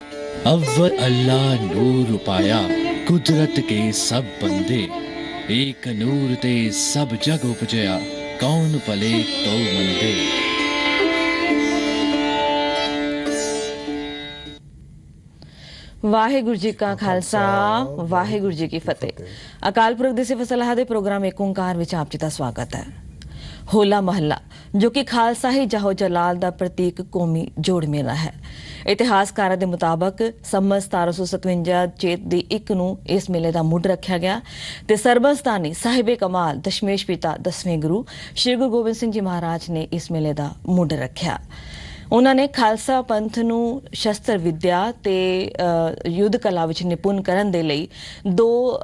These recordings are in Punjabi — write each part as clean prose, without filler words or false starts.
अव्वल अल्लाह नूर पाया कुदरत के सब बंदे, एक नूर ते सब जग उपजया कौन भले तो मंदे। वाहिगुरु जी का खालसा वाहिगुरु जी की फतेह। अकाल पुरख ਦੇ ਸਿਫਤ ਸਲਾਹ ਦੇ ਪ੍ਰੋਗਰਾਮ ਏਕ ਓਂਕਾਰ ਵਿੱਚ ਆਪ ਜੀ ਦਾ ਸਵਾਗਤ ਹੈ। ਹੋਲਾ ਮਹੱਲਾ ਜੋ ਕਿ ਖਾਲਸਾ ਹੀ ਜਾਹੋ ਜਲਾਲ ਦਾ ਪ੍ਰਤੀਕ ਕੌਮੀ ਜੋੜ ਮੇਲਾ ਹੈ। ਇਤਿਹਾਸਕਾਰਾਂ ਦੇ ਮੁਤਾਬਕ ਸੰਮਤ 1757 ਚੇਤ ਦੀ 1 ਨੂੰ ਇਸ ਮੇਲੇ ਦਾ ਮੁੱਢ ਰੱਖਿਆ ਗਿਆ ਤੇ ਸਰਬਸਤਾਨੀ ਸਾਹਿਬੇ ਕਮਾਲ ਦਸ਼ਮੇਸ਼ ਪਿਤਾ 10ਵੇਂ ਗੁਰੂ ਸ਼੍ਰੀ ਗੁਰੂ ਗੋਬਿੰਦ ਸਿੰਘ ਜੀ ਮਹਾਰਾਜ ਨੇ ਇਸ ਮੇਲੇ ਦਾ ਮੁੱਢ ਰੱਖਿਆ। ਉਹਨਾਂ ਨੇ ਖਾਲਸਾ ਪੰਥ ਨੂੰ ਸ਼ਸਤਰ ਵਿਦਿਆ ਤੇ ਯੁੱਧ ਕਲਾ ਵਿੱਚ ਨਿਪੁੰਨ ਕਰਨ ਦੇ ਲਈ 2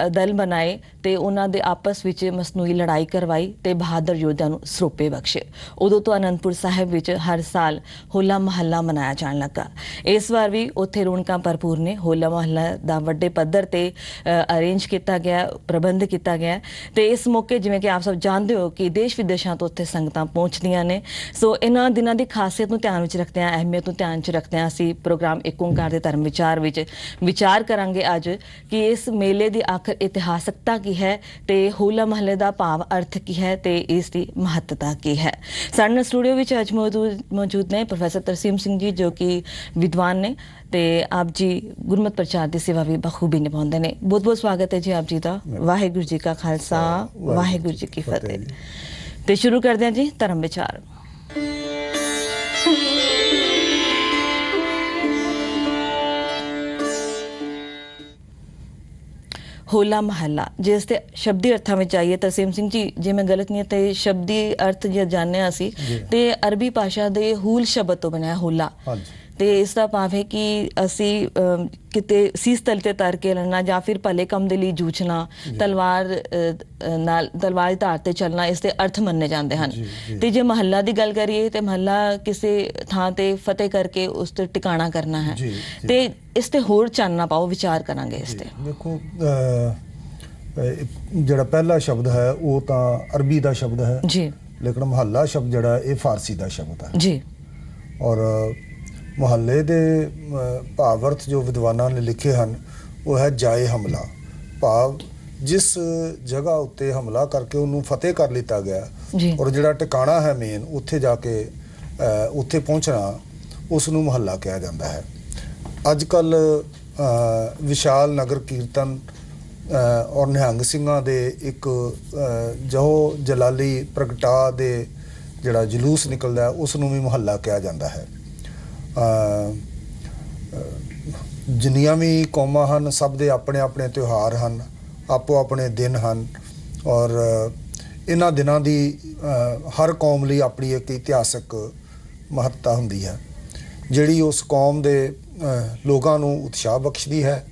ਦਲ ਬਣਾਏ ਤੇ ਉਹਨਾਂ ਦੇ ਆਪਸ ਵਿੱਚ ਮਸਨੂਈ ਲੜਾਈ ਕਰਵਾਈ ਤੇ ਬਹਾਦਰ ਯੋਧਿਆਂ ਨੂੰ ਸਰੋਪੇ ਬਖਸ਼ੇ। ਉਦੋਂ ਤੋਂ ਅਨੰਦਪੁਰ ਸਾਹਿਬ ਵਿੱਚ ਹਰ ਸਾਲ ਹੋਲਾ ਮਹੱਲਾ ਮਨਾਇਆ ਜਾਣ ਲੱਗਾ। ਇਸ ਵਾਰ ਵੀ ਉੱਥੇ ਰੌਣਕਾਂ ਭਰਪੂਰ ਨੇ। ਹੋਲਾ ਮਹੱਲਾ ਦਾ ਵੱਡੇ ਪੱਧਰ ਤੇ ਅਰੇਂਜ ਕੀਤਾ ਗਿਆ, ਪ੍ਰਬੰਧ ਕੀਤਾ ਗਿਆ ਤੇ ਇਸ ਮੌਕੇ ਜਿਵੇਂ ਕਿ ਆਪ ਸਭ ਜਾਣਦੇ ਹੋ ਕਿ ਦੇਸ਼ ਵਿਦੇਸ਼ਾਂ ਤੋਂ ਉੱਥੇ ਸੰਗਤਾਂ ਪਹੁੰਚਦੀਆਂ ਨੇ। ਸੋ ਇਹਨਾਂ ਦਿਨਾਂ ਦੀ ਖਾਸੀਅਤ ਨੂੰ ਧਿਆਨ ਵਿੱਚ ਰੱਖਦਿਆਂ, ਅਹਿਮੀਅਤ ਨੂੰ ਧਿਆਨ 'ਚ ਰੱਖਦਿਆਂ ਅਸੀਂ ਪ੍ਰੋਗਰਾਮ ਏਕ ਓਂਕਾਰ ਦੇ ਧਰਮ ਵਿਚਾਰ ਵਿੱਚ ਵਿਚਾਰ ਕਰਾਂਗੇ ਅੱਜ ਕਿ ਇਸ ਮੇਲੇ ਦੀ ਆਖਰ ਇਤਿਹਾਸਕਤਾ ਕੀ ਹੈ ਤੇ ਹੋਲਾ ਮਹੱਲੇ ਦਾ ਭਾਵ ਅਰਥ ਕੀ ਹੈ ਤੇ ਇਸ ਦੀ ਮਹੱਤਤਾ ਕੀ ਹੈ। ਸਾਡੇ ਨਾਲ ਸਟੂਡੀਓ ਵਿੱਚ ਅੱਜ ਮੌਜੂਦ ਨੇ ਪ੍ਰੋਫੈਸਰ ਤਰਸੀਮ ਸਿੰਘ ਜੀ ਜੋ ਕਿ ਵਿਦਵਾਨ ਨੇ ਤੇ ਆਪ ਜੀ ਗੁਰਮਤਿ ਪ੍ਰਚਾਰ ਦੀ ਸੇਵਾ ਵੀ ਬਖੂਬੀ ਨਿਭਾਉਂਦੇ ਨੇ। ਬਹੁਤ ਬਹੁਤ ਸਵਾਗਤ ਹੈ ਜੀ ਆਪ ਜੀ ਦਾ। ਵਾਹਿਗੁਰੂ ਜੀ ਕਾ ਖਾਲਸਾ ਵਾਹਿਗੁਰੂ ਜੀ ਕੀ ਫਤਿਹ। ਤੇ ਸ਼ੁਰੂ ਕਰਦੇ ਹਾਂ ਜੀ ਧਰਮ ਵਿਚਾਰ। ਹੋਲਾ ਮਹੱਲਾ ਜਿਸ ਦੇ ਸ਼ਬਦੀ ਅਰਥਾਂ ਵਿੱਚ ਆਈਏ ਤਰਸੀਮ ਸਿੰਘ ਜੀ, ਜੇ ਮੈਂ ਗਲਤ ਨਹੀਂ ਤੇ ਸ਼ਬਦੀ ਅਰਥ ਜੇ ਜਾਣਿਆ ਅਸੀਂ ਤੇ ਅਰਬੀ ਭਾਸ਼ਾ ਦੇ ਹੂਲ ਸ਼ਬਦ ਤੋਂ ਬਣਿਆ ਹੋਲਾ ਤੇ ਇਸ ਦਾ ਭਾਵ ਹੈ ਕਿ ਅਸੀਂ ਕਿਤੇ ਸੀਸ ਤਲ ਤੇ ਤਰ ਕੇ ਲੜਨਾ ਜਾਂ ਫਿਰ ਭਲੇ ਕੰਮ ਦੇ ਲਈ ਜੂਝਣਾ, ਤਲਵਾਰ ਦੀ ਧਾਰ ਤੇ ਚੱਲਣਾ ਇਸ ਦੇ ਅਰਥ ਮੰਨੇ ਜਾਂਦੇ ਹਨ। ਤੇ ਜੇ ਮਹੱਲਾ ਦੀ ਗੱਲ ਕਰੀਏ ਤੇ ਮਹੱਲਾ ਕਿਸੇ ਥਾਂ ਤੇ ਫਤਿਹ ਕਰਕੇ ਉਸ ਤੇ ਟਿਕਾਣਾ ਕਰਨਾ ਹੈ ਤੇ ਇਸ ਤੇ ਹੋਰ ਚਾਨਣਾ ਪਾਓ, ਵਿਚਾਰ ਕਰਾਂਗੇ ਇਸ ਤੇ। ਦੇਖੋ ਜਿਹੜਾ ਪਹਿਲਾ ਸ਼ਬਦ ਹੈ ਉਹ ਤਾਂ ਅਰਬੀ ਦਾ ਸ਼ਬਦ ਹੈ ਜੀ, ਲੇਕਿਨ ਮਹੱਲਾ ਸ਼ਬਦ ਜਿਹੜਾ ਇਹ ਫਾਰਸੀ ਦਾ ਸ਼ਬਦ ਹੈ ਜੀ। ਔਰ ਮੁਹੱਲੇ ਦੇ ਭਾਵ ਅਰਥ ਜੋ ਵਿਦਵਾਨਾਂ ਨੇ ਲਿਖੇ ਹਨ ਉਹ ਹੈ ਜਾਏ ਹਮਲਾ, ਭਾਵ ਜਿਸ ਜਗ੍ਹਾ ਉੱਤੇ ਹਮਲਾ ਕਰਕੇ ਉਹਨੂੰ ਫਤਿਹ ਕਰ ਲਿੱਤਾ ਗਿਆ ਔਰ ਜਿਹੜਾ ਟਿਕਾਣਾ ਹੈ ਮੇਨ ਉੱਥੇ ਜਾ ਕੇ ਉੱਥੇ ਪਹੁੰਚਣਾ, ਉਸ ਨੂੰ ਮੁਹੱਲਾ ਕਿਹਾ ਜਾਂਦਾ ਹੈ। ਅੱਜ ਕੱਲ੍ਹ ਵਿਸ਼ਾਲ ਨਗਰ ਕੀਰਤਨ ਔਰ ਨਿਹੰਗ ਸਿੰਘਾਂ ਦੇ ਇੱਕ ਜਹੋ ਜਲਾਲੀ ਪ੍ਰਗਟਾ ਦੇ ਜਿਹੜਾ ਜਲੂਸ ਨਿਕਲਦਾ ਉਸ ਨੂੰ ਵੀ ਮੁਹੱਲਾ ਕਿਹਾ ਜਾਂਦਾ ਹੈ। ਜਿੰਨੀਆਂ ਵੀ ਕੌਮਾਂ ਹਨ ਸਭ ਦੇ ਆਪਣੇ ਆਪਣੇ ਤਿਉਹਾਰ ਹਨ, ਆਪੋ ਆਪਣੇ ਦਿਨ ਹਨ ਔਰ ਇਹਨਾਂ ਦਿਨਾਂ ਦੀ ਹਰ ਕੌਮ ਲਈ ਆਪਣੀ ਇੱਕ ਇਤਿਹਾਸਕ ਮਹੱਤਤਾ ਹੁੰਦੀ ਹੈ ਜਿਹੜੀ ਉਸ ਕੌਮ ਦੇ ਲੋਕਾਂ ਨੂੰ ਉਤਸ਼ਾਹ ਬਖਸ਼ਦੀ ਹੈ,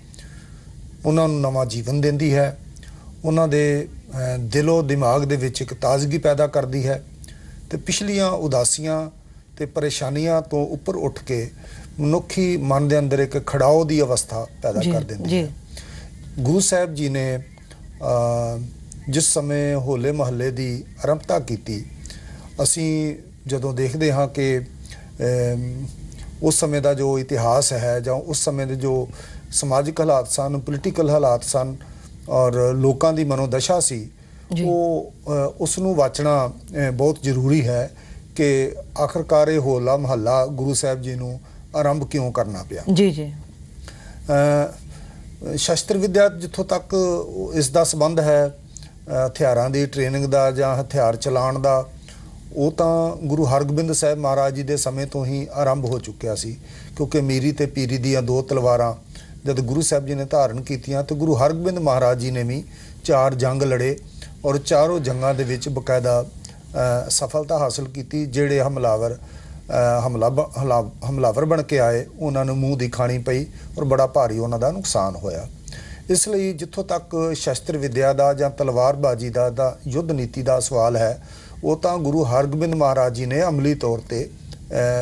ਉਹਨਾਂ ਨੂੰ ਨਵਾਂ ਜੀਵਨ ਦਿੰਦੀ ਹੈ, ਉਹਨਾਂ ਦੇ ਦਿਲੋਂ ਦਿਮਾਗ ਦੇ ਵਿੱਚ ਇੱਕ ਤਾਜ਼ਗੀ ਪੈਦਾ ਕਰਦੀ ਹੈ ਤੇ ਪਿਛਲੀਆਂ ਉਦਾਸੀਆਂ ਤੇ ਪਰੇਸ਼ਾਨੀਆਂ ਤੋਂ ਉੱਪਰ ਉੱਠ ਕੇ ਮਨੁੱਖੀ ਮਨ ਦੇ ਅੰਦਰ ਇੱਕ ਖੜਾਓ ਦੀ ਅਵਸਥਾ ਪੈਦਾ ਕਰ ਦਿੰਦੀ ਹੈ। ਗੁਰੂ ਸਾਹਿਬ ਜੀ ਨੇ ਜਿਸ ਸਮੇਂ ਹੋਲੇ ਮਹੱਲੇ ਦੀ ਆਰੰਭਤਾ ਕੀਤੀ, ਅਸੀਂ ਜਦੋਂ ਦੇਖਦੇ ਹਾਂ ਕਿ ਉਸ ਸਮੇਂ ਦਾ ਜੋ ਇਤਿਹਾਸ ਹੈ ਜਾਂ ਉਸ ਸਮੇਂ ਦੇ ਜੋ ਸਮਾਜਿਕ ਹਾਲਾਤ ਸਨ, ਪੋਲੀਟੀਕਲ ਹਾਲਾਤ ਸਨ ਔਰ ਲੋਕਾਂ ਦੀ ਮਨੋਦਸ਼ਾ ਸੀ, ਉਹ ਉਸ ਨੂੰ ਵਾਚਣਾ ਬਹੁਤ ਜ਼ਰੂਰੀ ਹੈ ਕਿ ਆਖਰਕਾਰ ਇਹ ਹੋਲਾ ਮਹੱਲਾ ਗੁਰੂ ਸਾਹਿਬ ਜੀ ਨੂੰ ਆਰੰਭ ਕਿਉਂ ਕਰਨਾ ਪਿਆ। ਜੀ ਜੀ ਸ਼ਸਤਰ ਵਿਦਿਆ ਜਿੱਥੋਂ ਤੱਕ ਇਸ ਦਾ ਸੰਬੰਧ ਹੈ ਹਥਿਆਰਾਂ ਦੀ ਟ੍ਰੇਨਿੰਗ ਦਾ ਜਾਂ ਹਥਿਆਰ ਚਲਾਉਣ ਦਾ, ਉਹ ਤਾਂ ਗੁਰੂ ਹਰਗੋਬਿੰਦ ਸਾਹਿਬ ਮਹਾਰਾਜ ਜੀ ਦੇ ਸਮੇਂ ਤੋਂ ਹੀ ਆਰੰਭ ਹੋ ਚੁੱਕਿਆ ਸੀ, ਕਿਉਂਕਿ ਮੀਰੀ ਤੇ ਪੀਰੀ ਦੀਆਂ 2 ਤਲਵਾਰਾਂ ਜਦ ਗੁਰੂ ਸਾਹਿਬ ਜੀ ਨੇ ਧਾਰਨ ਕੀਤੀਆਂ ਤੇ ਗੁਰੂ ਹਰਗੋਬਿੰਦ ਮਹਾਰਾਜ ਜੀ ਨੇ ਵੀ 4 ਜੰਗ ਲੜੇ ਔਰ ਚਾਰੋਂ ਜੰਗਾਂ ਦੇ ਵਿੱਚ ਬਕਾਇਦਾ ਸਫਲਤਾ ਹਾਸਲ ਕੀਤੀ। ਜਿਹੜੇ ਹਮਲਾਵਰ ਬਣ ਕੇ ਆਏ ਉਹਨਾਂ ਨੂੰ ਮੂੰਹ ਦੀ ਖਾਣੀ ਪਈ ਔਰ ਬੜਾ ਭਾਰੀ ਉਹਨਾਂ ਦਾ ਨੁਕਸਾਨ ਹੋਇਆ। ਇਸ ਲਈ ਜਿੱਥੋਂ ਤੱਕ ਸ਼ਸਤਰ ਵਿਦਿਆ ਦਾ ਜਾਂ ਤਲਵਾਰਬਾਜ਼ੀ ਦਾ ਯੁੱਧ ਨੀਤੀ ਦਾ ਸਵਾਲ ਹੈ, ਉਹ ਤਾਂ ਗੁਰੂ ਹਰਗੋਬਿੰਦ ਮਹਾਰਾਜ ਜੀ ਨੇ ਅਮਲੀ ਤੌਰ ਤੇ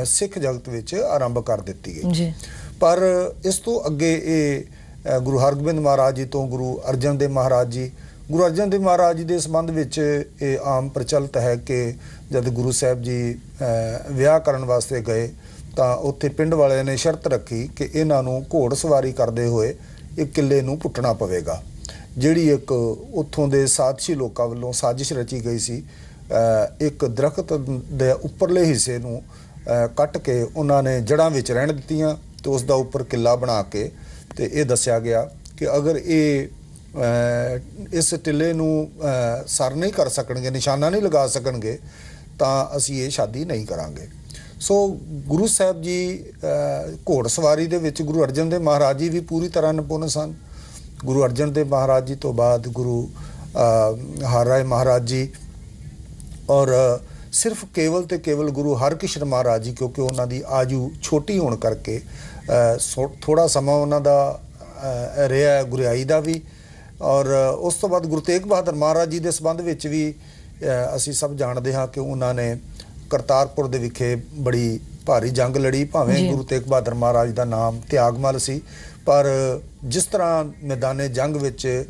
ਸਿੱਖ ਜਗਤ ਵਿੱਚ ਆਰੰਭ ਕਰ ਦਿੱਤੀ ਗਈ। ਪਰ ਇਸ ਤੋਂ ਅੱਗੇ ਇਹ ਗੁਰੂ ਹਰਗੋਬਿੰਦ ਮਹਾਰਾਜ ਜੀ ਤੋਂ ਗੁਰੂ ਅਰਜਨ ਦੇਵ ਮਹਾਰਾਜ ਜੀ, ਗੁਰੂ ਅਰਜਨ ਦੇਵ ਮਹਾਰਾਜ ਜੀ ਦੇ ਸੰਬੰਧ ਵਿੱਚ ਇਹ ਆਮ ਪ੍ਰਚਲਿਤ ਹੈ ਕਿ ਜਦ ਗੁਰੂ ਸਾਹਿਬ ਜੀ ਵਿਆਹ ਕਰਨ ਵਾਸਤੇ ਗਏ ਤਾਂ ਉੱਥੇ ਪਿੰਡ ਵਾਲਿਆਂ ਨੇ ਸ਼ਰਤ ਰੱਖੀ ਕਿ ਇਹਨਾਂ ਨੂੰ ਘੋੜ ਸਵਾਰੀ ਕਰਦੇ ਹੋਏ ਇਹ ਕਿਲੇ ਨੂੰ ਪੁੱਟਣਾ ਪਵੇਗਾ, ਜਿਹੜੀ ਇੱਕ ਉੱਥੋਂ ਦੇ ਸਾਜ਼ਿਸ਼ੀ ਲੋਕਾਂ ਵੱਲੋਂ ਸਾਜ਼ਿਸ਼ ਰਚੀ ਗਈ ਸੀ। ਇੱਕ ਦਰਖਤ ਦੇ ਉੱਪਰਲੇ ਹਿੱਸੇ ਨੂੰ ਕੱਟ ਕੇ ਉਹਨਾਂ ਨੇ ਜੜ੍ਹਾਂ ਵਿੱਚ ਰਹਿਣ ਦਿੱਤੀਆਂ ਤੇ ਉਸ ਦਾ ਉੱਪਰ ਕਿਲਾ ਬਣਾ ਕੇ ਤੇ ਇਹ ਦੱਸਿਆ ਗਿਆ ਕਿ ਅਗਰ ਇਹ ਇਸ ਟਿੱਲੇ ਨੂੰ ਸਰ ਨਹੀਂ ਕਰ ਸਕਣਗੇ, ਨਿਸ਼ਾਨਾ ਨਹੀਂ ਲਗਾ ਸਕਣਗੇ, ਤਾਂ ਅਸੀਂ ਇਹ ਸ਼ਾਦੀ ਨਹੀਂ ਕਰਾਂਗੇ। ਸੋ ਗੁਰੂ ਸਾਹਿਬ ਜੀ ਘੋੜ ਸਵਾਰੀ ਦੇ ਵਿੱਚ ਗੁਰੂ ਅਰਜਨ ਦੇਵ ਮਹਾਰਾਜ ਜੀ ਵੀ ਪੂਰੀ ਤਰ੍ਹਾਂ ਨਿਪੁੰਨ ਸਨ। ਗੁਰੂ ਅਰਜਨ ਦੇਵ ਮਹਾਰਾਜ ਜੀ ਤੋਂ ਬਾਅਦ ਗੁਰੂ ਹਰਿ ਰਾਏ ਮਹਾਰਾਜ ਜੀ ਔਰ ਸਿਰਫ ਕੇਵਲ ਤੇ ਕੇਵਲ ਗੁਰੂ ਹਰਕ੍ਰਿਸ਼ਨ ਮਹਾਰਾਜ ਜੀ, ਕਿਉਂਕਿ ਉਹਨਾਂ ਦੀ ਆਯੂ ਛੋਟੀ ਹੋਣ ਕਰਕੇ ਥੋੜਾ ਸਮਾਂ ਉਹਨਾਂ ਦਾ ਰਿਹਾ ਗੁਰਿਆਈ ਦਾ ਵੀ। ਔਰ ਉਸ ਤੋਂ ਬਾਅਦ ਗੁਰੂ ਤੇਗ ਬਹਾਦਰ ਮਹਾਰਾਜ ਜੀ ਦੇ ਸੰਬੰਧ ਵਿੱਚ ਵੀ ਅਸੀਂ ਸਭ ਜਾਣਦੇ ਹਾਂ ਕਿ ਉਹਨਾਂ ਨੇ ਕਰਤਾਰਪੁਰ ਦੇ ਵਿਖੇ ਬੜੀ ਭਾਰੀ ਜੰਗ ਲੜੀ। ਭਾਵੇਂ ਗੁਰੂ ਤੇਗ ਬਹਾਦਰ ਮਹਾਰਾਜ ਦਾ ਨਾਮ ਤਿਆਗਮਲ ਸੀ, ਪਰ ਜਿਸ ਤਰ੍ਹਾਂ ਮੈਦਾਨੇ ਜੰਗ ਵਿੱਚ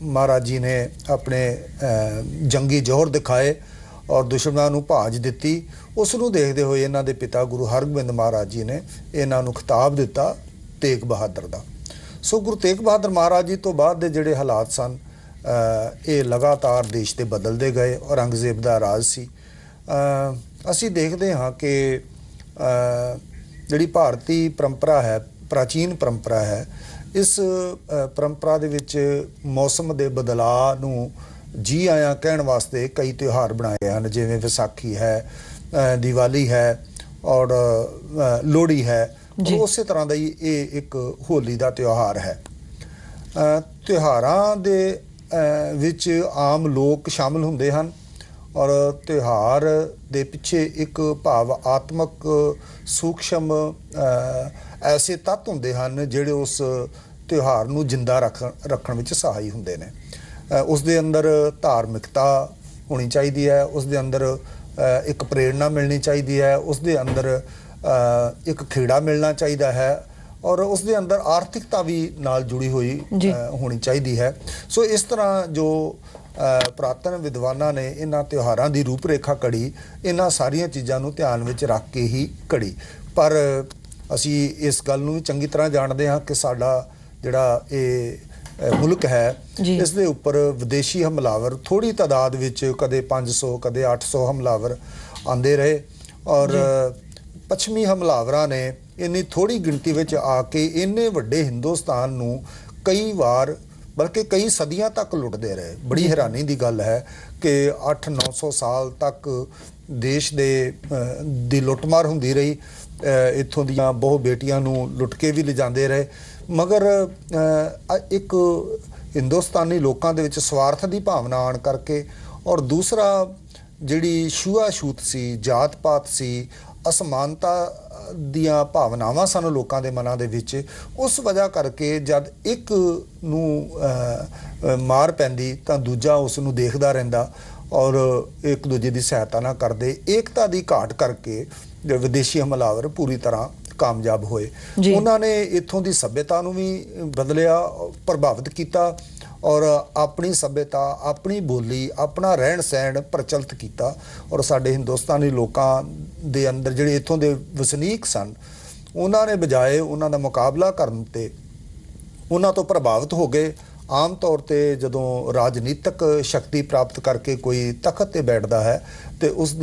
ਮਹਾਰਾਜ ਜੀ ਨੇ ਆਪਣੇ ਜੰਗੀ ਜੋਹਰ ਦਿਖਾਏ ਔਰ ਦੁਸ਼ਮਣਾਂ ਨੂੰ ਭਾਜ ਦਿੱਤੀ, ਉਸ ਨੂੰ ਦੇਖਦੇ ਹੋਏ ਇਹਨਾਂ ਦੇ ਪਿਤਾ ਗੁਰੂ ਹਰਗੋਬਿੰਦ ਮਹਾਰਾਜ ਜੀ ਨੇ ਇਹਨਾਂ ਨੂੰ ਖਿਤਾਬ ਦਿੱਤਾ ਤੇਗ ਬਹਾਦਰ ਦਾ। ਸੋ ਗੁਰੂ ਤੇਗ ਬਹਾਦਰ ਮਹਾਰਾਜ ਜੀ ਤੋਂ ਬਾਅਦ ਦੇ ਜਿਹੜੇ ਹਾਲਾਤ ਸਨ, ਇਹ ਲਗਾਤਾਰ ਦੇਸ਼ ਦੇ ਬਦਲਦੇ ਗਏ। ਔਰੰਗਜ਼ੇਬ ਦਾ ਰਾਜ ਸੀ। ਅਸੀਂ ਦੇਖਦੇ ਹਾਂ ਕਿ ਜਿਹੜੀ ਭਾਰਤੀ ਪਰੰਪਰਾ ਹੈ, ਪ੍ਰਾਚੀਨ ਪਰੰਪਰਾ ਹੈ, ਇਸ ਪਰੰਪਰਾ ਦੇ ਵਿੱਚ ਮੌਸਮ ਦੇ ਬਦਲਾਅ ਨੂੰ ਜੀ ਆਇਆਂ ਕਹਿਣ ਵਾਸਤੇ ਕਈ ਤਿਉਹਾਰ ਬਣਾਏ ਹਨ, ਜਿਵੇਂ ਵਿਸਾਖੀ ਹੈ, ਦੀਵਾਲੀ ਹੈ ਔਰ ਲੋਹੜੀ ਹੈ। ਉਸੇ ਤਰ੍ਹਾਂ ਦਾ ਹੀ ਇਹ ਇੱਕ ਹੋਲੀ ਦਾ ਤਿਉਹਾਰ ਹੈ। ਤਿਉਹਾਰਾਂ ਦੇ ਵਿੱਚ ਆਮ ਲੋਕ ਸ਼ਾਮਲ ਹੁੰਦੇ ਹਨ ਔਰ ਤਿਉਹਾਰ ਦੇ ਪਿੱਛੇ ਇੱਕ ਭਾਵ ਆਤਮਕ ਸੂਖਸ਼ਮ ਐਸੇ ਤੱਤ ਹੁੰਦੇ ਹਨ ਜਿਹੜੇ ਉਸ ਤਿਉਹਾਰ ਨੂੰ ਜਿੰਦਾ ਰੱਖਣ ਵਿੱਚ ਸਹਾਈ ਹੁੰਦੇ ਨੇ। ਉਸ ਦੇ ਅੰਦਰ ਧਾਰਮਿਕਤਾ ਹੋਣੀ ਚਾਹੀਦੀ ਹੈ, ਉਸ ਦੇ ਅੰਦਰ ਇੱਕ ਪ੍ਰੇਰਣਾ ਮਿਲਣੀ ਚਾਹੀਦੀ ਹੈ, ਉਸ ਦੇ ਅੰਦਰ ਇੱਕ ਖੇੜਾ ਮਿਲਣਾ ਚਾਹੀਦਾ ਹੈ ਔਰ ਉਸ ਦੇ ਅੰਦਰ ਆਰਥਿਕਤਾ ਵੀ ਨਾਲ ਜੁੜੀ ਹੋਈ ਹੋਣੀ ਚਾਹੀਦੀ ਹੈ। ਸੋ ਇਸ ਤਰ੍ਹਾਂ ਜੋ ਪੁਰਾਤਨ ਵਿਦਵਾਨਾਂ ਨੇ ਇਹਨਾਂ ਤਿਉਹਾਰਾਂ ਦੀ ਰੂਪ ਰੇਖਾ ਘੜੀ, ਇਹਨਾਂ ਸਾਰੀਆਂ ਚੀਜ਼ਾਂ ਨੂੰ ਧਿਆਨ ਵਿੱਚ ਰੱਖ ਕੇ ਹੀ ਘੜੀ। ਪਰ ਅਸੀਂ ਇਸ ਗੱਲ ਨੂੰ ਵੀ ਚੰਗੀ ਤਰ੍ਹਾਂ ਜਾਣਦੇ ਹਾਂ ਕਿ ਸਾਡਾ ਜਿਹੜਾ ਇਹ ਮੁਲਕ ਹੈ, ਇਸ ਦੇ ਉੱਪਰ ਵਿਦੇਸ਼ੀ ਹਮਲਾਵਰ ਥੋੜੀ ਤਾਦਾਦ ਵਿੱਚ, ਕਦੇ 500 ਕਦੇ 800 ਹਮਲਾਵਰ ਆਉਂਦੇ ਰਹੇ ਔਰ ਪੱਛਮੀ ਹਮਲਾਵਰਾਂ ਨੇ ਇੰਨੀ ਥੋੜੀ ਗਿਣਤੀ ਵਿੱਚ ਆ ਕੇ ਇੰਨੇ ਵੱਡੇ ਹਿੰਦੁਸਤਾਨ ਨੂੰ ਕਈ ਵਾਰ ਬਲਕਿ ਕਈ ਸਦੀਆਂ ਤੱਕ ਲੁੱਟਦੇ ਰਹੇ। ਬੜੀ ਹੈਰਾਨੀ ਦੀ ਗੱਲ ਹੈ ਕਿ 800-900 ਸਾਲ ਤੱਕ ਦੇਸ਼ ਦੀ ਲੁੱਟਮਾਰ ਹੁੰਦੀ ਰਹੀ। ਇੱਥੋਂ ਦੀਆਂ ਬਹੁ ਬੇਟੀਆਂ ਨੂੰ ਲੁੱਟ ਕੇ ਵੀ ਲਿਜਾਂਦੇ ਰਹੇ, ਮਗਰ ਇੱਕ ਹਿੰਦੁਸਤਾਨੀ ਲੋਕਾਂ ਦੇ ਵਿੱਚ ਸਵਾਰਥ ਦੀ ਭਾਵਨਾ ਆਉਣ ਕਰਕੇ ਔਰ ਦੂਸਰਾ ਜਿਹੜੀ ਛੂਆ-ਛੂਤ ਸੀ, ਜਾਤ-ਪਾਤ ਸੀ, ਅਸਮਾਨਤਾ ਦੀਆਂ ਭਾਵਨਾਵਾਂ ਸਨ ਲੋਕਾਂ ਦੇ ਮਨਾਂ ਦੇ ਵਿੱਚ, ਉਸ ਵਜ੍ਹਾ ਕਰਕੇ ਜਦ ਇੱਕ ਨੂੰ ਮਾਰ ਪੈਂਦੀ ਤਾਂ ਦੂਜਾ ਉਸ ਨੂੰ ਦੇਖਦਾ ਰਹਿੰਦਾ ਔਰ ਇੱਕ ਦੂਜੇ ਦੀ ਸਹਾਇਤਾ ਨਾ ਕਰਦੇ। ਏਕਤਾ ਦੀ ਘਾਟ ਕਰਕੇ ਵਿਦੇਸ਼ੀ ਹਮਲਾਵਰ ਪੂਰੀ ਤਰ੍ਹਾਂ ਕਾਮਯਾਬ ਹੋਏ। ਉਹਨਾਂ ਨੇ ਇੱਥੋਂ ਦੀ ਸੱਭਿਅਤਾ ਨੂੰ ਵੀ ਬਦਲਿਆ, ਪ੍ਰਭਾਵਿਤ ਕੀਤਾ ਔਰ ਆਪਣੀ ਸੱਭਿਅਤਾ, ਆਪਣੀ ਬੋਲੀ, ਆਪਣਾ ਰਹਿਣ ਸਹਿਣ ਪ੍ਰਚਲਿਤ ਕੀਤਾ ਔਰ ਸਾਡੇ ਹਿੰਦੁਸਤਾਨੀ ਲੋਕਾਂ ਦੇ ਅੰਦਰ ਜਿਹੜੇ ਇੱਥੋਂ ਦੇ ਵਸਨੀਕ ਸਨ, ਉਹਨਾਂ ਨੇ ਬਜਾਏ ਉਹਨਾਂ ਦਾ ਮੁਕਾਬਲਾ ਕਰਨ ਤੇ ਉਹਨਾਂ ਤੋਂ ਪ੍ਰਭਾਵਿਤ ਹੋ ਗਏ। ਆਮ ਤੌਰ ਤੇ ਜਦੋਂ ਰਾਜਨੀਤਿਕ ਸ਼ਕਤੀ ਪ੍ਰਾਪਤ ਕਰਕੇ ਕੋਈ ਤਖਤ ਤੇ ਬੈਠਦਾ ਹੈ ਤੇ ਉਸ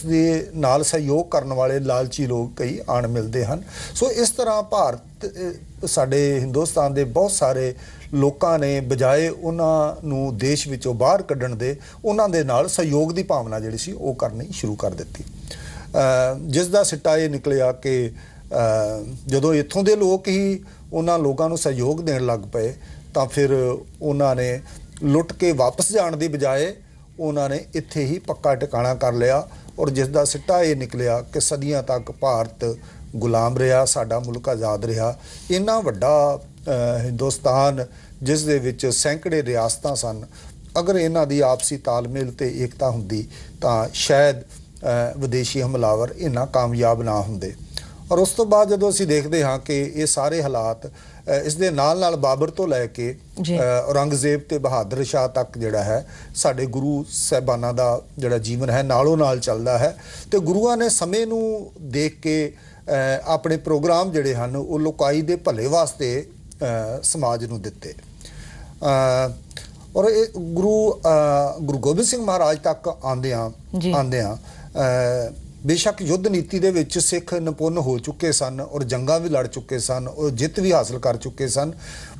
ਦੇ ਨਾਲ ਸਹਿਯੋਗ ਕਰਨ ਵਾਲੇ ਲਾਲਚੀ ਲੋਕ ਕਈ ਆਣ ਮਿਲਦੇ ਹਨ। ਸੋ ਇਸ ਤਰ੍ਹਾਂ ਭਾਰਤ, ਸਾਡੇ ਹਿੰਦੁਸਤਾਨ ਦੇ ਬਹੁਤ ਸਾਰੇ ਲੋਕਾਂ ਨੇ ਬਜਾਏ ਉਹਨਾਂ ਨੂੰ ਦੇਸ਼ ਵਿੱਚੋਂ ਬਾਹਰ ਕੱਢਣ ਦੇ, ਉਹਨਾਂ ਦੇ ਨਾਲ ਸਹਿਯੋਗ ਦੀ ਭਾਵਨਾ ਜਿਹੜੀ ਸੀ ਉਹ ਕਰਨੀ ਸ਼ੁਰੂ ਕਰ ਦਿੱਤੀ, ਜਿਸ ਦਾ ਸਿੱਟਾ ਇਹ ਨਿਕਲਿਆ ਕਿ ਜਦੋਂ ਇੱਥੋਂ ਦੇ ਲੋਕ ਹੀ ਉਹਨਾਂ ਲੋਕਾਂ ਨੂੰ ਸਹਿਯੋਗ ਦੇਣ ਲੱਗ ਪਏ ਤਾਂ ਫਿਰ ਉਹਨਾਂ ਨੇ ਲੁੱਟ ਕੇ ਵਾਪਸ ਜਾਣ ਦੀ ਬਜਾਏ ਉਹਨਾਂ ਨੇ ਇੱਥੇ ਹੀ ਪੱਕਾ ਟਿਕਾਣਾ ਕਰ ਲਿਆ ਔਰ ਜਿਸ ਦਾ ਸਿੱਟਾ ਇਹ ਨਿਕਲਿਆ ਕਿ ਸਦੀਆਂ ਤੱਕ ਭਾਰਤ ਗੁਲਾਮ ਰਿਹਾ, ਸਾਡਾ ਮੁਲਕ ਆਜ਼ਾਦ ਰਿਹਾ। ਇੰਨਾ ਵੱਡਾ ਹਿੰਦੁਸਤਾਨ ਜਿਸ ਦੇ ਵਿੱਚ ਸੈਂਕੜੇ ਰਿਆਸਤਾਂ ਸਨ, ਅਗਰ ਇਹਨਾਂ ਦੀ ਆਪਸੀ ਤਾਲਮੇਲ ਤੇ ਏਕਤਾ ਹੁੰਦੀ ਤਾਂ ਸ਼ਾਇਦ ਵਿਦੇਸ਼ੀ ਹਮਲਾਵਰ ਇੰਨਾ ਕਾਮਯਾਬ ਨਾ ਹੁੰਦੇ ਔਰ ਉਸ ਤੋਂ ਬਾਅਦ ਜਦੋਂ ਅਸੀਂ ਦੇਖਦੇ ਹਾਂ ਕਿ ਇਹ ਸਾਰੇ ਹਾਲਾਤ ਇਸ ਦੇ ਨਾਲ ਬਾਬਰ ਤੋਂ ਲੈ ਕੇ ਔਰੰਗਜ਼ੇਬ ਤੇ ਬਹਾਦਰ ਸ਼ਾਹ ਤੱਕ ਜਿਹੜਾ ਹੈ ਸਾਡੇ ਗੁਰੂ ਸਾਹਿਬਾਨਾਂ ਦਾ ਜਿਹੜਾ ਜੀਵਨ ਹੈ ਨਾਲੋਂ ਨਾਲ ਚੱਲਦਾ ਹੈ ਤੇ ਗੁਰੂਆਂ ਨੇ ਸਮੇਂ ਨੂੰ ਦੇਖ ਕੇ ਆਪਣੇ ਪ੍ਰੋਗਰਾਮ ਜਿਹੜੇ ਹਨ ਉਹ ਲੋਕਾਈ ਦੇ ਭਲੇ ਵਾਸਤੇ ਸਮਾਜ ਨੂੰ ਦਿੱਤੇ। ਔਰ ਇਹ ਗੁਰੂ ਗੋਬਿੰਦ ਸਿੰਘ ਮਹਾਰਾਜ ਤੱਕ ਆਉਂਦਿਆਂ ਬੇਸ਼ੱਕ ਯੁੱਧ ਨੀਤੀ ਦੇ ਵਿੱਚ ਸਿੱਖ ਨਿਪੁੰਨ ਹੋ ਚੁੱਕੇ ਸਨ ਔਰ ਜੰਗਾਂ ਵੀ ਲੜ ਚੁੱਕੇ ਸਨ ਔਰ ਜਿੱਤ ਵੀ ਹਾਸਲ ਕਰ ਚੁੱਕੇ ਸਨ,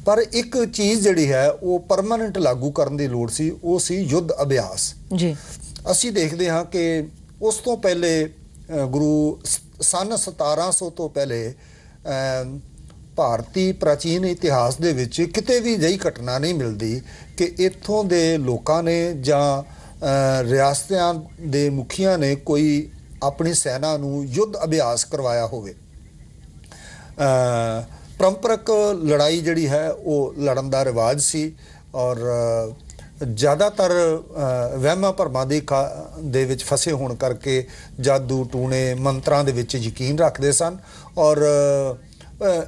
ਪਰ ਇੱਕ ਚੀਜ਼ ਜਿਹੜੀ ਹੈ ਉਹ ਪਰਮਾਨੈਂਟ ਲਾਗੂ ਕਰਨ ਦੀ ਲੋੜ ਸੀ, ਉਹ ਸੀ ਯੁੱਧ ਅਭਿਆਸ। ਜੀ ਅਸੀਂ ਦੇਖਦੇ ਹਾਂ ਕਿ ਉਸ ਤੋਂ ਪਹਿਲੇ ਗੁਰੂ ਸਨ 1700 ਤੋਂ ਪਹਿਲੇ ਭਾਰਤੀ ਪ੍ਰਾਚੀਨ ਇਤਿਹਾਸ ਦੇ ਵਿੱਚ ਕਿਤੇ ਵੀ ਅਜਿਹੀ ਘਟਨਾ ਨਹੀਂ ਮਿਲਦੀ ਕਿ ਇੱਥੋਂ ਦੇ ਲੋਕਾਂ ਨੇ ਜਾਂ ਰਿਆਸਤਾਂ ਦੇ ਮੁਖੀਆਂ ਨੇ ਕੋਈ ਆਪਣੀ ਸੈਨਾ ਨੂੰ ਯੁੱਧ ਅਭਿਆਸ ਕਰਵਾਇਆ ਹੋਵੇ। ਪਰੰਪਰਕ ਲੜਾਈ ਜਿਹੜੀ ਹੈ ਉਹ ਲੜਨ ਦਾ ਰਿਵਾਜ ਸੀ ਔਰ ਜ਼ਿਆਦਾਤਰ ਵਹਿਮਾਂ ਭਰਮਾਂ ਦੇ ਵਿੱਚ ਫਸੇ ਹੋਣ ਕਰਕੇ ਜਾਦੂ ਟੂਣੇ ਮੰਤਰਾਂ ਦੇ ਵਿੱਚ ਯਕੀਨ ਰੱਖਦੇ ਸਨ ਔਰ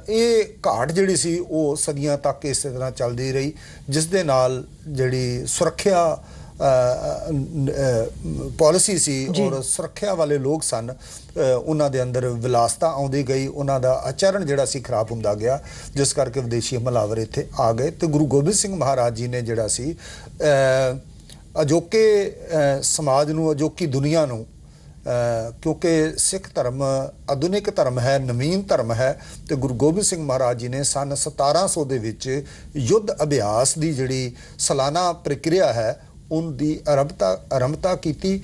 ਇਹ ਘਾਟ ਜਿਹੜੀ ਸੀ ਉਹ ਸਦੀਆਂ ਤੱਕ ਇਸੇ ਤਰ੍ਹਾਂ ਚੱਲਦੀ ਰਹੀ, ਜਿਸ ਦੇ ਨਾਲ ਜਿਹੜੀ ਸੁਰੱਖਿਆ ਪਾਲਿਸੀ ਸੀ ਔਰ ਸੁਰੱਖਿਆ ਵਾਲੇ ਲੋਕ ਸਨ ਉਹਨਾਂ ਦੇ ਅੰਦਰ ਵਿਲਾਸਤਾ ਆਉਂਦੀ ਗਈ, ਉਹਨਾਂ ਦਾ ਆਚਰਣ ਜਿਹੜਾ ਸੀ ਖਰਾਬ ਹੁੰਦਾ ਗਿਆ, ਜਿਸ ਕਰਕੇ ਵਿਦੇਸ਼ੀ ਹਮਲਾਵਰ ਇੱਥੇ ਆ ਗਏ ਤੇ ਗੁਰੂ ਗੋਬਿੰਦ ਸਿੰਘ ਮਹਾਰਾਜ ਜੀ ਨੇ ਜਿਹੜਾ ਸੀ ਅਜੋਕੇ ਸਮਾਜ ਨੂੰ, ਅਜੋਕੀ ਦੁਨੀਆ ਨੂੰ, ਕਿਉਂਕਿ ਸਿੱਖ ਧਰਮ ਆਧੁਨਿਕ ਧਰਮ ਹੈ, ਨਵੀਨ ਧਰਮ ਹੈ ਤੇ ਗੁਰੂ ਗੋਬਿੰਦ ਸਿੰਘ ਮਹਾਰਾਜ ਜੀ ਨੇ ਸਨ 1700 ਦੇ ਵਿੱਚ ਯੁੱਧ ਅਭਿਆਸ ਦੀ ਜਿਹੜੀ ਸਾਲਾਨਾ ਪ੍ਰਕਿਰਿਆ ਹੈ ਉਹਦੀ ਆਰੰਭਤਾ ਕੀਤੀ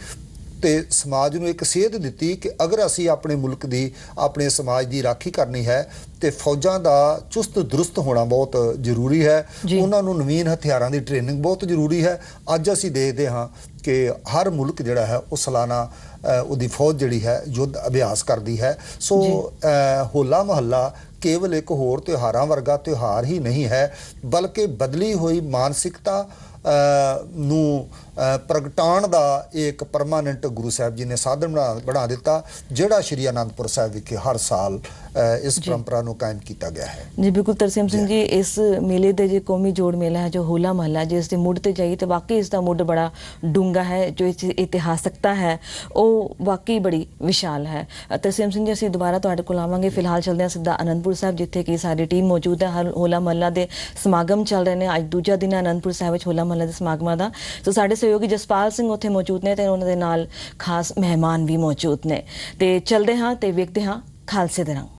ਤੇ ਸਮਾਜ ਨੂੰ ਇੱਕ ਸੇਧ ਦਿੱਤੀ ਕਿ ਅਗਰ ਅਸੀਂ ਆਪਣੇ ਮੁਲਕ ਦੀ, ਆਪਣੇ ਸਮਾਜ ਦੀ ਰਾਖੀ ਕਰਨੀ ਹੈ ਤੇ ਫੌਜਾਂ ਦਾ ਚੁਸਤ ਦਰੁਸਤ ਹੋਣਾ ਬਹੁਤ ਜ਼ਰੂਰੀ ਹੈ, ਉਹਨਾਂ ਨੂੰ ਨਵੀਨ ਹਥਿਆਰਾਂ ਦੀ ਟ੍ਰੇਨਿੰਗ ਬਹੁਤ ਜ਼ਰੂਰੀ ਹੈ। ਅੱਜ ਅਸੀਂ ਦੇਖਦੇ ਹਾਂ ਕਿ ਹਰ ਮੁਲਕ ਜਿਹੜਾ ਹੈ ਉਹ ਸਾਲਾਨਾ ਉਹਦੀ ਫੌਜ ਜਿਹੜੀ ਹੈ ਯੁੱਧ ਅਭਿਆਸ ਕਰਦੀ ਹੈ। ਸੋ ਹੋਲਾ ਮਹੱਲਾ ਕੇਵਲ ਇੱਕ ਹੋਰ ਤਿਉਹਾਰਾਂ ਵਰਗਾ ਤਿਉਹਾਰ ਹੀ ਨਹੀਂ ਹੈ, ਬਲਕਿ ਬਦਲੀ ਹੋਈ ਮਾਨਸਿਕਤਾ ਨੂੰ ਪ੍ਰਗਟਾਉਣ ਦਾ ਇੱਕ ਪਰਮਾਨੈਂਟ ਗੁਰੂ ਸਾਹਿਬ ਜੀ ਨੇ ਸਾਧਨ ਬਣਾ ਦਿੱਤਾ, ਜਿਹੜਾ ਸ਼੍ਰੀ ਅਨੰਦਪੁਰ ਸਾਹਿਬ ਵਿਖੇ ਹਰ ਸਾਲ ਇਸ ਪਰੰਪਰਾ ਨੂੰ ਕਾਇਮ ਕੀਤਾ ਗਿਆ ਹੈ। ਜੀ ਬਿਲਕੁਲ ਤਰਸੇਮ ਸਿੰਘ ਜੀ, ਇਸ ਮੇਲੇ ਦੇ ਜੋ ਕੌਮੀ ਜੋੜ ਮੇਲਾ ਹੈ ਜੋ ਹੋਲਾ ਮਹੱਲਾ, ਜਿਸ ਦੇ ਮੁੱਢ ਤੇ ਜਾਈਏ ਤਾਂ ਵਾਕਈ ਇਸ ਦਾ ਮੁੱਢ ਬੜਾ ਡੂੰਘਾ ਹੈ, ਜੋ ਇਸ ਇਤਿਹਾਸਕਤਾ ਹੈ ਉਹ ਵਾਕਈ ਬੜੀ ਵਿਸ਼ਾਲ ਹੈ। ਤਰਸੇਮ ਸਿੰਘ ਜੀ, ਅਸੀਂ ਦੁਬਾਰਾ ਤੁਹਾਡੇ ਕੋਲ ਆਵਾਂਗੇ, ਫਿਲਹਾਲ ਚੱਲਦੇ ਹਾਂ ਸਿੱਧਾ ਅਨੰਦਪੁਰ ਸਾਹਿਬ ਜਿੱਥੇ ਕਿ ਸਾਡੀ ਟੀਮ ਮੌਜੂਦ ਹੈ। ਹੋਲਾ ਮਹੱਲਾ ਦੇ ਸਮਾਗਮ ਚੱਲ ਰਹੇ ਨੇ, ਅੱਜ ਦੂਜਾ ਦਿਨ ਹੈ ਅਨੰਦਪੁਰ ਸਾਹਿਬ ਵਿੱਚ ਹੋਲਾ ਮਹੱਲਾ ਦੇ ਸਮਾਗਮਾਂ ਦਾ, ਸੋ ਸਾਡੇ ਸਹਿਯੋਗੀ ਜਸਪਾਲ ਸਿੰਘ ਉੱਥੇ ਮੌਜੂਦ ਨੇ ਤੇ ਉਹਨਾਂ ਦੇ ਨਾਲ ਖਾਸ ਮਹਿਮਾਨ ਵੀ ਮੌਜੂਦ ਨੇ ਤੇ ਚੱਲਦੇ ਹਾਂ ਤੇ ਵੇਖਦੇ ਹਾਂ ਖਾਲਸੇ ਦੇ ਰੰਗ।